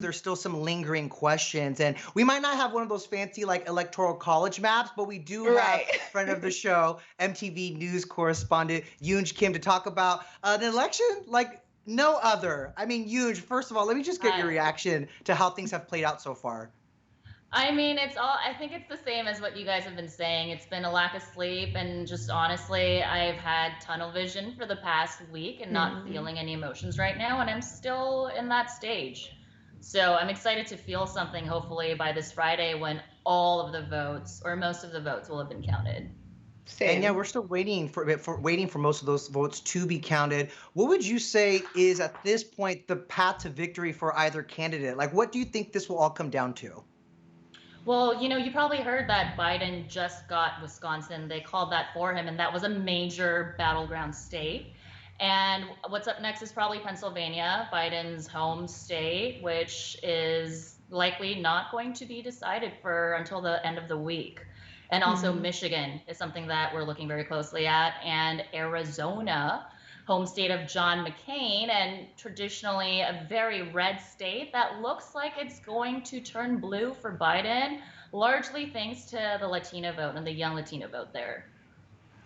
there's still some lingering questions. And we might not have one of those fancy like electoral college maps, but we do have Right. friend of the show, MTV news correspondent Yoonj Kim, to talk about an election like no other. I mean, Yoonj, first of all, let me just get your Hi. reaction to how things have played out so far. I mean, I think it's the same as what you guys have been saying. It's been a lack of sleep, and just honestly, I've had tunnel vision for the past week and not Mhm. feeling any emotions right now, and I'm still in that stage. So I'm excited to feel something hopefully by this Friday when all of the votes, or most of the votes, will have been counted. And yeah, Same. we're still waiting for most of those votes to be counted. What would you say is at this point the path to victory for either candidate? Like, what do you think this will all come down to? Well, you probably heard that Biden just got Wisconsin. They called that for him, and that was a major battleground state. And what's up next is probably Pennsylvania, Biden's home state, which is likely not going to be decided for until the end of the week. And also Mhm. Michigan is something that we're looking very closely at, and Arizona, home state of John McCain, and traditionally a very red state that looks like it's going to turn blue for Biden, largely thanks to the Latino vote and the young Latino vote there.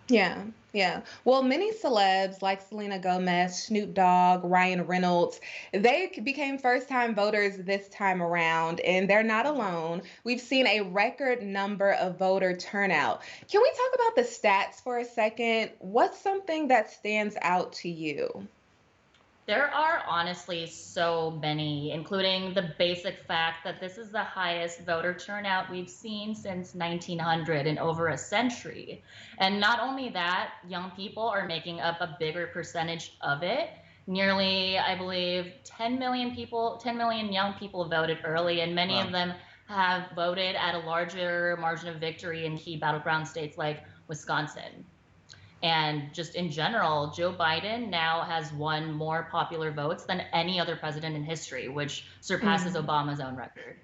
Yeah, yeah. Well, many celebs like Selena Gomez, Snoop Dogg, Ryan Reynolds, became first-time voters this time around, and they're not alone. We've seen a record number of voter turnout. Can we talk about the stats for a second? What's something that stands out to you? There are honestly so many, including the basic fact that this is the highest voter turnout we've seen since 1900 in over a century. And not only that, young people are making up a bigger percentage of it. Nearly, I believe, 10 million people, 10 million young people voted early, and many of Wow. them have voted at a larger margin of victory in key battleground states like Wisconsin. And just in general, Joe Biden now has won more popular votes than any other president in history, which surpasses Mm. Obama's own record.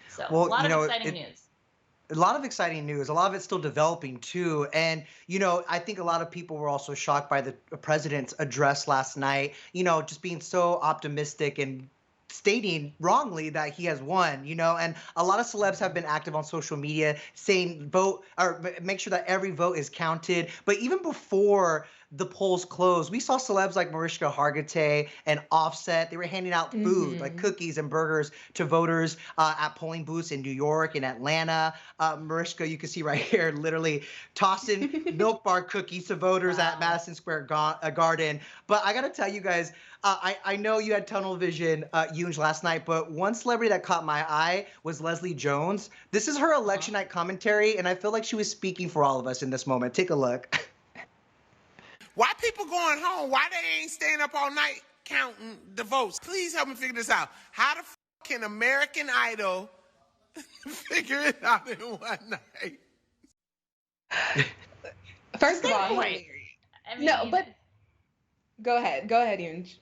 So, a Well, lot of exciting news. a lot of exciting news. A lot of it's still developing too. And, I think a lot of people were also shocked by the president's address last night, just being so optimistic and stating wrongly that he has won, and a lot of celebs have been active on social media saying vote or make sure that every vote is counted. But even before the polls closed, we saw celebs like Mariska Hargitay and Offset. They were handing out food like Mhm. cookies and burgers to voters at polling booths in New York and Atlanta. Mariska, you can see right here, literally tossing milk bar cookies to voters at Wow. Madison Square Garden. But I gotta tell you guys, I know you had tunnel vision, Yoonj, last night, but one celebrity that caught my eye was Leslie Jones. This is her Uh-huh. election night commentary, and I feel like she was speaking for all of us in this moment. Take a look. Why people going home? Why they ain't staying up all night counting the votes? Please help me figure this out. How the can American Idol figure it out in one night? First of all, Wait. hilarious. I No, mean, but go ahead. Go ahead, Yunj.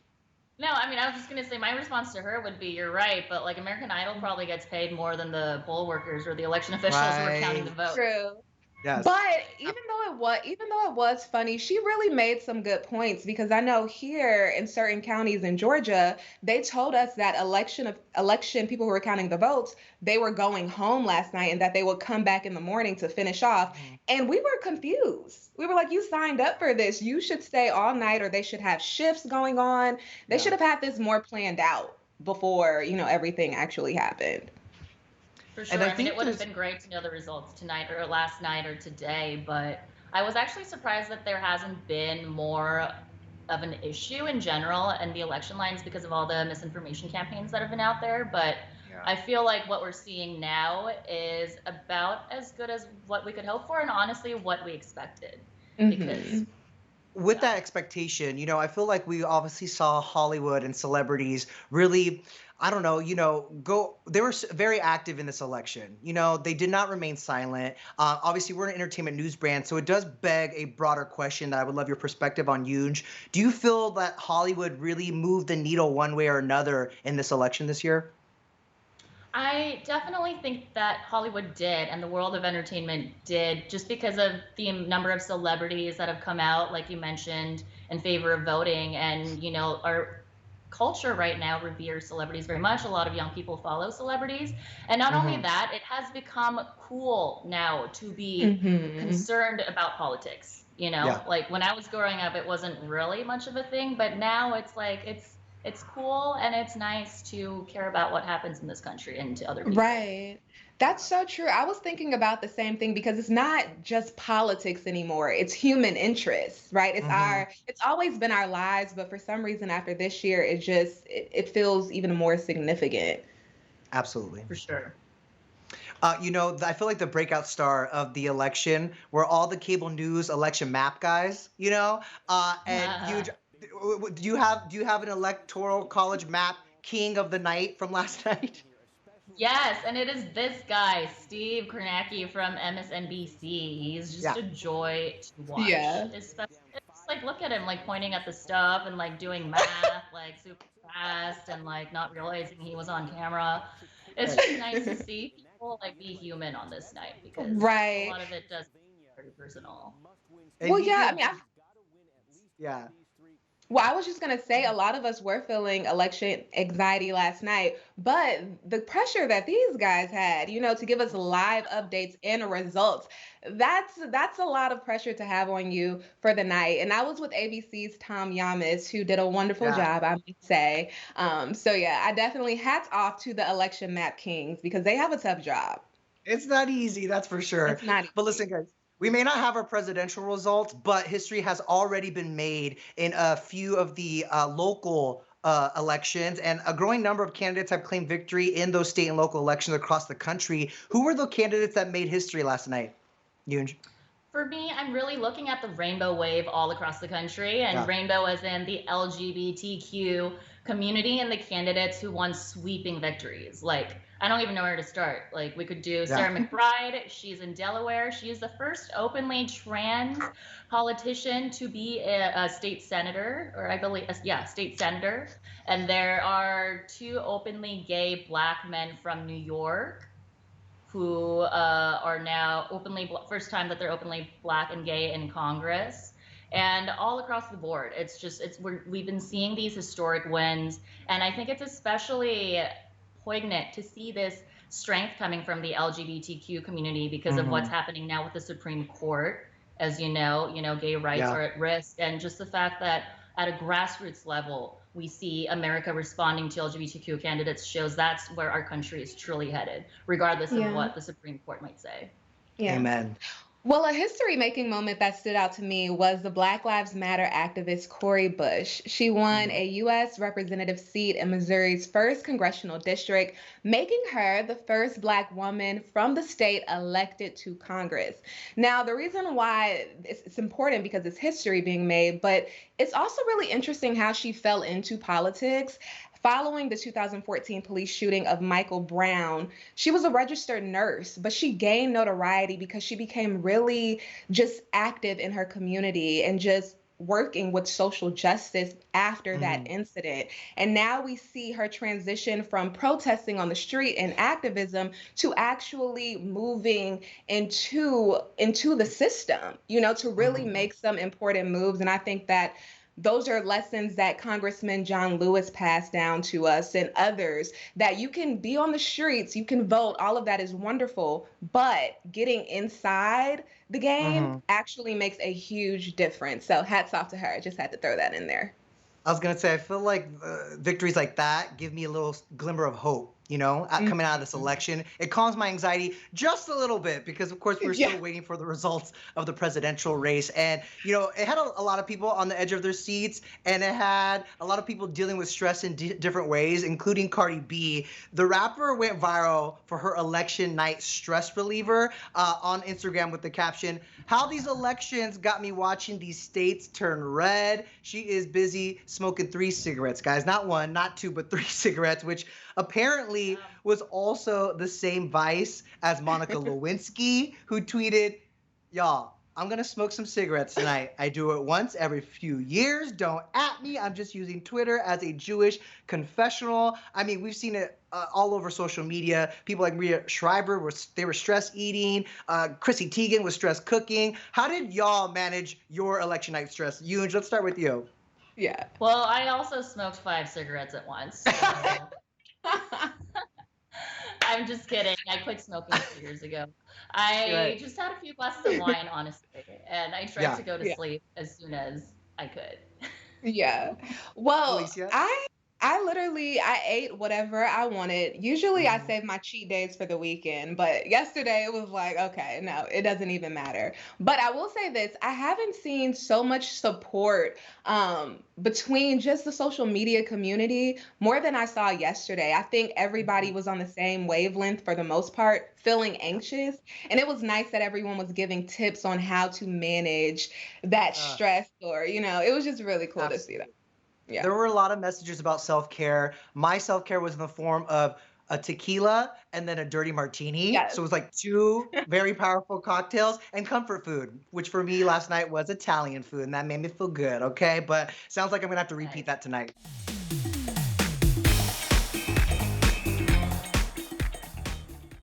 no, I mean, I was just gonna say my response to her would be, you're right, but like American Idol probably gets paid more than the poll workers or the election officials who are counting the Right. vote. True. Yes. But even though it was funny, she really made some good points because I know here in certain counties in Georgia, they told us that election people who were counting the votes, they were going home last night and that they would come back in the morning to finish off. Mhm. And we were confused. We were like, you signed up for this. You should stay all night or they should have shifts going on. They should Yeah. have had this more planned out before, everything actually happened. For And sure. I I mean, it think would have there's been great to know the results tonight or last night or today, but I was actually surprised that there hasn't been more of an issue in general in the election lines because of all the misinformation campaigns that have been out there. But yeah. I feel like what we're seeing now is about as good as what we could hope for and honestly what we expected. Because, Hmm. With yeah. that expectation, I feel like we obviously saw Hollywood and celebrities really, I don't know, they were very active in this election. They did not remain silent. Obviously, we're an entertainment news brand, so it does beg a broader question that I would love your perspective on, Huge. Do you feel that Hollywood really moved the needle one way or another in this election this year? I definitely think that Hollywood did and the world of entertainment did just because of the number of celebrities that have come out, like you mentioned, in favor of voting and, are culture right now reveres celebrities very much. A lot of young people follow celebrities. And not only that, it has become cool now to be concerned about politics. You know, Yeah. like when I was growing up, it wasn't really much of a thing, but now it's like it's cool and it's nice to care about what happens in this country and to other people. Right. That's so true. I was thinking about the same thing because it's not just politics anymore. It's human interest, right? It's always been our lives, but for some reason after this year, it feels even more significant. Absolutely. For sure. You know, I feel like the breakout star of the election were all the cable news election map guys, you know? And huge. Do you have an electoral college map king of the night from last night? Yes, and it is this guy, Steve Kornacki from MSNBC. He's just Yeah. a joy to watch. Yeah. Especially, it's like look at him like pointing at the stuff and like doing math like super fast and like not realizing he was on camera. It's just nice to see people like be human on this night because a Right. lot of it does very personal. And Well, he yeah, I did. mean, Yeah. well, I was just going to say a lot of us were feeling election anxiety last night, but the pressure that these guys had, to give us live updates and results, that's a lot of pressure to have on you for the night. And I was with ABC's Tom Yamas, who did a wonderful Yeah. job, I might say. So yeah, I definitely hats off to the election map kings because they have a tough job. It's not easy, that's for sure. It's not But easy. listen, guys, we may not have our presidential results, but history has already been made in a few of the local elections, and a growing number of candidates have claimed victory in those state and local elections across the country. Who were the candidates that made history last night? Yunj? For me, I'm really looking at the rainbow wave all across the country, and Yeah. rainbow as in the LGBTQ community and the candidates who won sweeping victories. Like, I don't even know where to start. Like, we could do Sarah McBride. She's in Delaware. She is the first openly trans politician to be a state senator, or I believe, yeah, state senator. And there are two openly gay Black men from New York who are now first time that they're openly Black and gay in Congress, and all across the board. We've been seeing these historic wins, and I think it's especially poignant to see this strength coming from the LGBTQ community because of what's happening now with the Supreme Court. As you know, gay rights are at risk, and just the fact that at a grassroots level, we see America responding to LGBTQ candidates shows that's where our country is truly headed, regardless of what the Supreme Court might say. Yeah. Amen. Well, a history-making moment that stood out to me was the Black Lives Matter activist Cori Bush. She won a U.S. representative seat in Missouri's 1st congressional district, making her the first Black woman from the state elected to Congress. Now, the reason why it's important because it's history being made, but it's also really interesting how she fell into politics. Following the 2014 police shooting of Michael Brown, she was a registered nurse, but she gained notoriety because she became really just active in her community and just working with social justice after that incident. And now we see her transition from protesting on the street and activism to actually moving into the system, to really make some important moves. And I think that those are lessons that Congressman John Lewis passed down to us and others, that you can be on the streets, you can vote, all of that is wonderful, but getting inside the game actually makes a huge difference. So hats off to her. I just had to throw that in there. I was going to say, I feel like victories like that give me a little glimmer of hope, coming out of this election. It calms my anxiety just a little bit because, of course, we're still waiting for the results of the presidential race. And, it had a lot of people on the edge of their seats, and it had a lot of people dealing with stress in different ways, including Cardi B. The rapper went viral for her election night stress reliever on Instagram with the caption, "How these elections got me watching these states turn red." She is busy smoking 3 cigarettes, guys. Not 1, not 2, but 3 cigarettes, which apparently was also the same vice as Monica Lewinsky, who tweeted, "Y'all, I'm going to smoke some cigarettes tonight. I do it once every few years. Don't at me. I'm just using Twitter as a Jewish confessional." I mean, we've seen it all over social media. People like Maria Shriver, they were stress eating. Chrissy Teigen was stress cooking. How did y'all manage your election night stress? Yoon, let's start with you. Yeah. Well, I also smoked 5 cigarettes at once. So I'm just kidding. I quit smoking 2 years ago. I Right. just had a few glasses of wine, honestly, and I tried Yeah. to go to Yeah. sleep as soon as I could. Yeah. Well, Alicia? I literally I ate whatever I wanted. Usually I Mhm. save my cheat days for the weekend, but yesterday it was like, okay, no, it doesn't even matter. But I will say this, I haven't seen so much support between just the social media community more than I saw yesterday. I think everybody Mhm. was on the same wavelength for the most part, feeling anxious, and it was nice that everyone was giving tips on how to manage that Uh, stress or, it was just really cool to see that. Absolutely. Yeah. There were a lot of messages about self-care. My self-care was in the form of a tequila and then a dirty martini. Yes. So it was like two very powerful cocktails and comfort food, which for me last night was Italian food, and that made me feel good. Okay, but sounds like I'm gonna have to repeat Nice. that tonight.